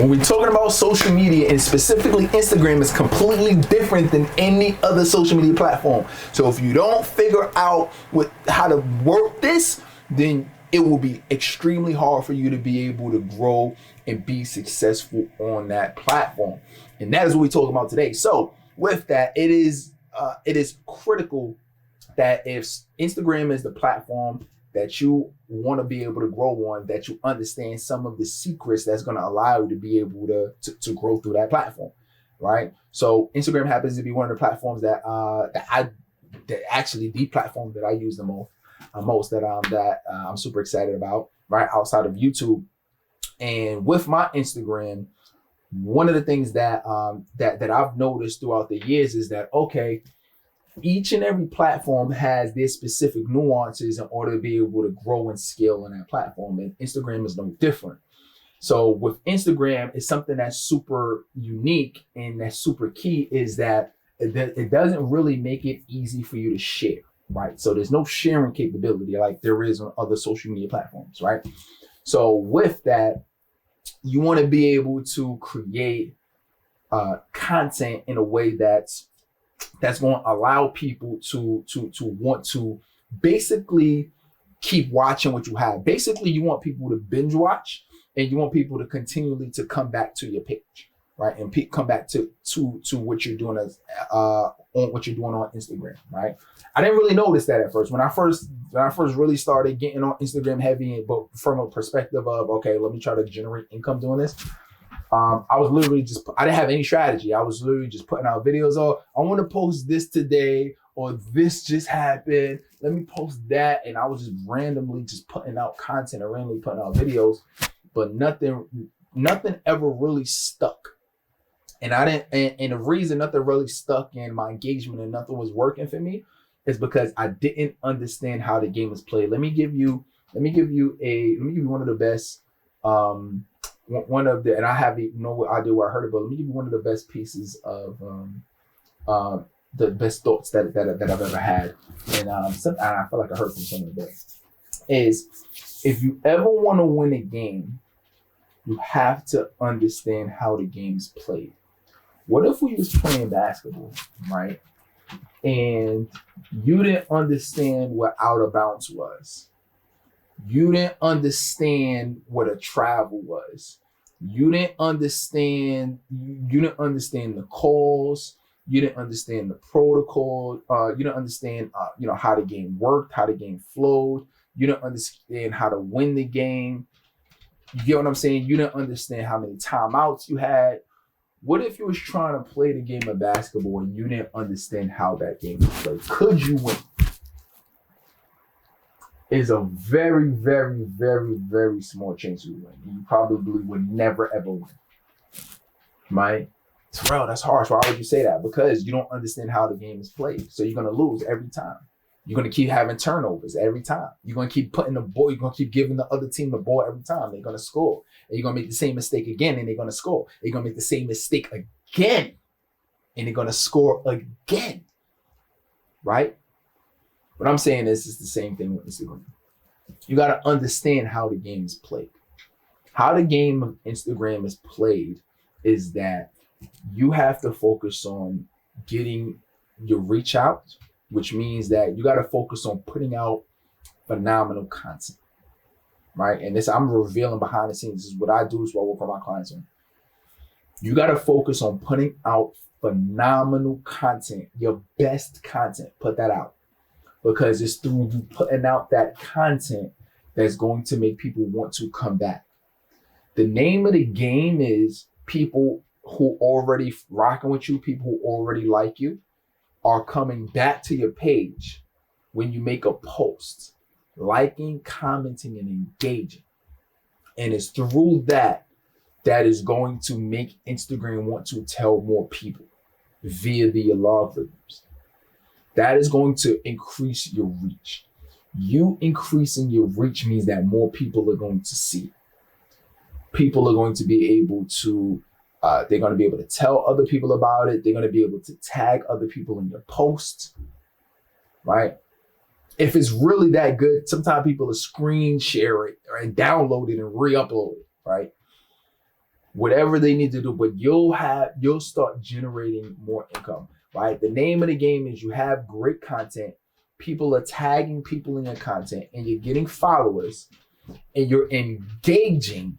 When we're talking about social media, and specifically Instagram, is completely different than any other social media platform. So if you don't figure out how to work this, then it will be extremely hard for you to be able to grow and be successful on that platform. And that is what we're talking about today. So with that, it is critical that if Instagram is the platform that you want to be able to grow on, that you understand some of the secrets that's going to allow you to be able to grow through that platform, right? So Instagram happens to be one of the platforms that actually the platform that I use the most that I'm super excited about, right? Outside of YouTube. And with my Instagram, one of the things that I've noticed throughout the years is that, okay, each and every platform has their specific nuances in order to be able to grow and scale on that platform. And Instagram is no different. So with Instagram, it's something that's super unique and that's super key is that it doesn't really make it easy for you to share, right? So there's no sharing capability like there is on other social media platforms, right? So with that, you want to be able to create content in a way that's going to allow people to want to basically keep watching what you have. Basically, you want people to binge watch, and you want people to continually to come back to your page, right? And come back to what you're doing on what you're doing on Instagram, right? I didn't really notice that at first. When I first really started getting on Instagram heavy, but from a perspective of, okay, let me try to generate income doing this. I was literally I didn't have any strategy. I was literally just putting out videos. Oh, I want to post this today, or this just happened. Let me post that. And I was just randomly just putting out content or randomly putting out videos, but nothing ever really stuck. And and the reason nothing really stuck in my engagement and nothing was working for me is because I didn't understand how the game is played. Let me give you one of the best, and I have no idea where I heard it, but let me give you one of the best pieces of the best thoughts that I've ever had. And I feel like I heard from someone today. Is if you ever want to win a game, you have to understand how the game's played. What if we was playing basketball, right? And you didn't understand what out of bounds was. You didn't understand what a travel was. You didn't understand the calls. You didn't understand the protocol. You didn't understand how the game worked, how the game flowed. You didn't understand how to win the game. You get what I'm saying? You didn't understand how many timeouts you had. What if you was trying to play the game of basketball and you didn't understand how that game was played? Could you win? It's a very, very, very, very small chance you win. You probably would never ever win. Right? Terrell, that's harsh. Why would you say that? Because you don't understand how the game is played. So you're gonna lose every time. You're gonna keep having turnovers every time. You're gonna keep putting the ball, you're gonna keep giving the other team the ball every time. They're gonna score. And you're gonna make the same mistake again and they're gonna score. And you're gonna make the same mistake again and they're gonna score again. Right? What I'm saying is it's the same thing with Instagram. You gotta understand how the game is played. How the game of Instagram is played is that you have to focus on getting your reach out, which means that you got to focus on putting out phenomenal content, right? And this I'm revealing behind the scenes. This is what I do, is what I work with my clients on. You got to focus on putting out phenomenal content, your best content. Put that out, because it's through you putting out that content that's going to make people want to come back. The name of the game is people who already rocking with you, people who already like you, are coming back to your page when you make a post, liking, commenting, and engaging. And it's through that is going to make Instagram want to tell more people via the algorithms. That is going to increase your reach. You increasing your reach means that more people are going to see. People are going to be able to they're going to be able to tell other people about it. They're going to be able to tag other people in your posts, right? If it's really that good, sometimes people will screen share it and download it and re-upload it, right? whatever they need to do, but you'll start generating more income, right? The name of the game is you have great content, people are tagging people in your content, and you're getting followers, and you're engaging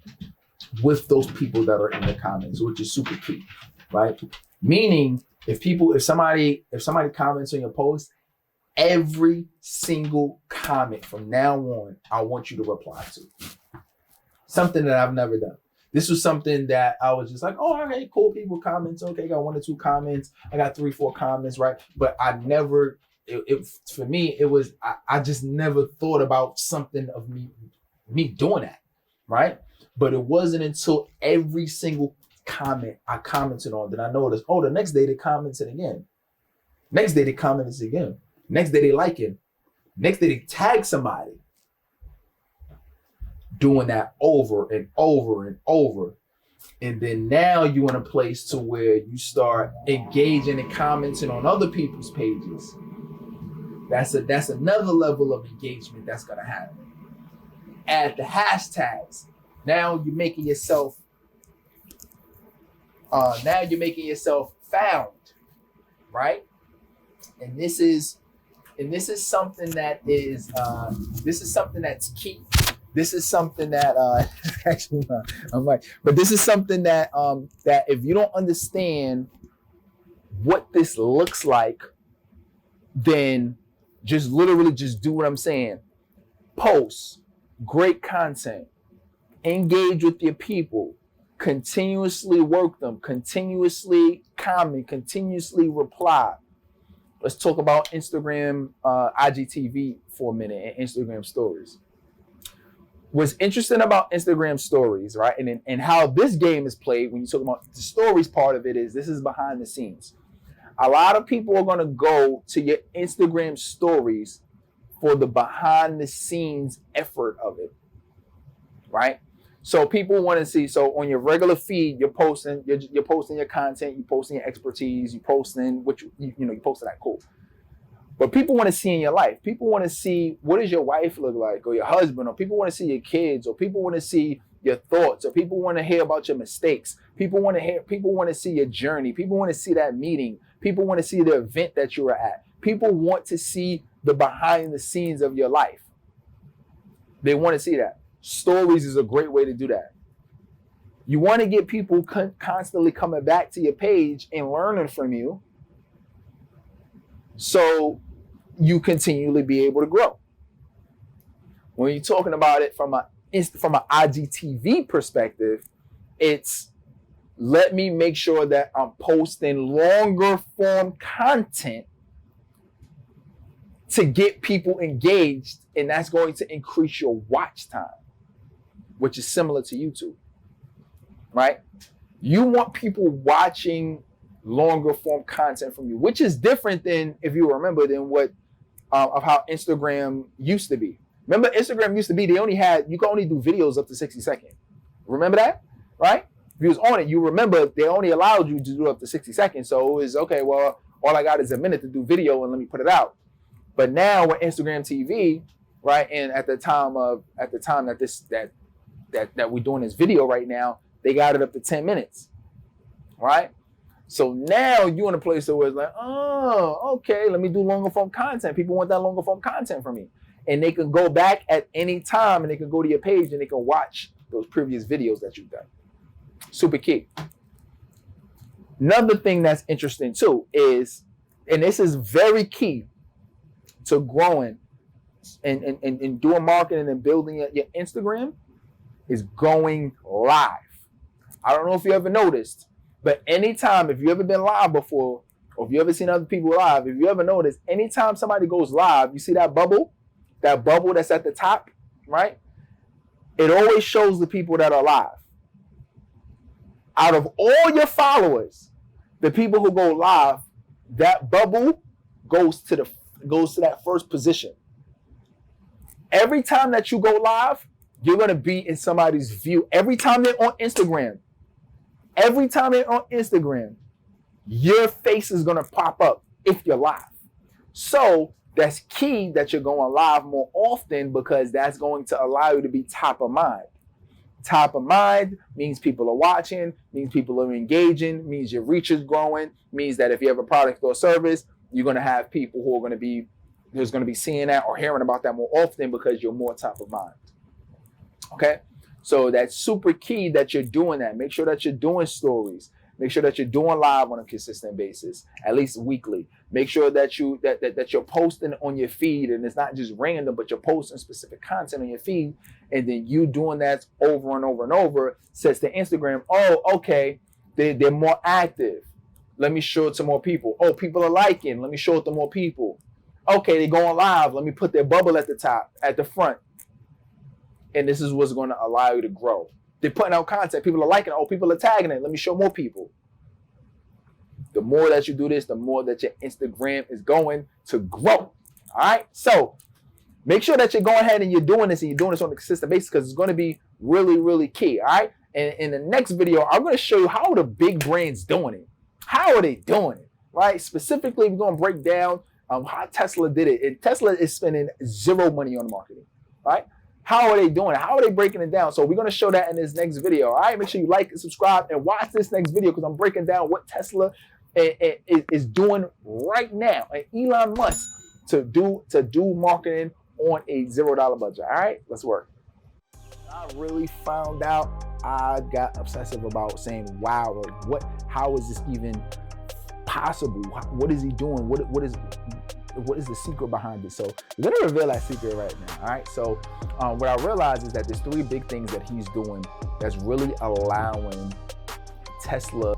with those people that are in the comments, which is super key, right? Meaning, if somebody comments on your post, every single comment from now on, I want you to reply to. Something that I've never done. This was something that I was just like, oh, okay, cool, people comments. Okay, got 1 or 2 comments. I got 3, 4 comments, right? But I never, for me, it was, I just never thought about something of me doing that, right? But it wasn't until every single comment I commented on that I noticed, oh, the next day they commented again. Next day they commented again. Next day they like it. Next day they tag somebody. Doing that over and over and over. And then now you're in a place to where you start engaging and commenting on other people's pages. That's another level of engagement that's gonna happen. Add the hashtags. Now you're making yourself found, right? And this is something that is something that's key. This is something that actually I'm like, but this is something that that if you don't understand what this looks like, then just literally just do what I'm saying. Post great content, engage with your people, continuously work them, continuously comment, continuously reply. Let's talk about Instagram, IGTV for a minute, and Instagram stories. What's interesting about Instagram stories, right? And how this game is played when you talk about the stories part of it is this is behind the scenes. A lot of people are going to go to your Instagram stories for the behind the scenes effort of it, right? So people want to see, so on your regular feed, you're posting your content, you're posting your expertise, you're posting what you're posting that cool. But people want to see in your life. People want to see, what does your wife look like, or your husband, or people want to see your kids, or people want to see your thoughts, or people want to hear about your mistakes. People want to see your journey. People want to see that meeting. People want to see the event that you were at. People want to see the behind the scenes of your life. They want to see that. Stories is a great way to do that. You want to get people constantly coming back to your page and learning from you, so you continually be able to grow. When you're talking about it from an IGTV perspective, it's let me make sure that I'm posting longer form content to get people engaged, and that's going to increase your watch time, which is similar to YouTube, right? You want people watching longer form content from you, which is different than, if you remember, than what of how Instagram used to be. Remember, Instagram used to be, you could only do videos up to 60 seconds. Remember that, right? If you was on it, you remember they only allowed you to do up to 60 seconds. So it was, okay, well, all I got is a minute to do video and let me put it out. But now with Instagram TV, right, and at the time that we're doing this video right now, they got it up to 10 minutes, right? So now you're in a place where it's like, oh, okay, let me do longer form content. People want that longer form content from me. And they can go back at any time and they can go to your page and they can watch those previous videos that you've done. Super key. Another thing that's interesting too is, and this is very key to growing and doing marketing and building your Instagram, is going live. I don't know if you ever noticed, but anytime, if you ever been live before, or if you ever seen other people live, if you ever noticed, anytime somebody goes live, you see that bubble that's at the top, right? It always shows the people that are live. Out of all your followers, the people who go live, that bubble goes to that first position. Every time that you go live, you're going to be in somebody's view. Every time they're on Instagram, your face is going to pop up if you're live. So that's key that you're going live more often, because that's going to allow you to be top of mind. top of mind means people are watching, means people are engaging, means your reach is growing, means that if you have a product or service, you're going to have people who are going to be seeing that or hearing about that more often because you're more top of mind. Okay, so that's super key that you're doing that. Make sure that you're doing stories. Make sure that you're doing live on a consistent basis, at least weekly. Make sure that you're posting on your feed, and it's not just random, but you're posting specific content on your feed, and then you doing that over and over and over says to Instagram, oh, okay, they're more active. Let me show it to more people. Oh, people are liking. Let me show it to more people. Okay, they're going live. Let me put their bubble at the top, at the front. And this is what's going to allow you to grow. They're putting out content. People are liking it. Oh, people are tagging it. Let me show more people. The more that you do this, the more that your Instagram is going to grow. All right? So make sure that you're going ahead and you're doing this, and you're doing this on a consistent basis, because it's going to be really, really key. All right? And in the next video, I'm going to show you how the big brands doing it. How are they doing it? Right? Specifically, we're going to break down how Tesla did it. And Tesla is spending zero money on marketing. Right? How are they doing it? How are they breaking it down? So we're going to show that in this next video. All right, make sure you like and subscribe and watch this next video, because I'm breaking down what Tesla is doing right now, and Elon Musk to do marketing on a $0 budget. All right, let's work. I really found out, I got obsessive about saying, wow, like how is this even possible? What is he doing? What is the secret behind it? So we're gonna reveal that secret right now. All right. So what I realized is that there's three big things that he's doing that's really allowing Tesla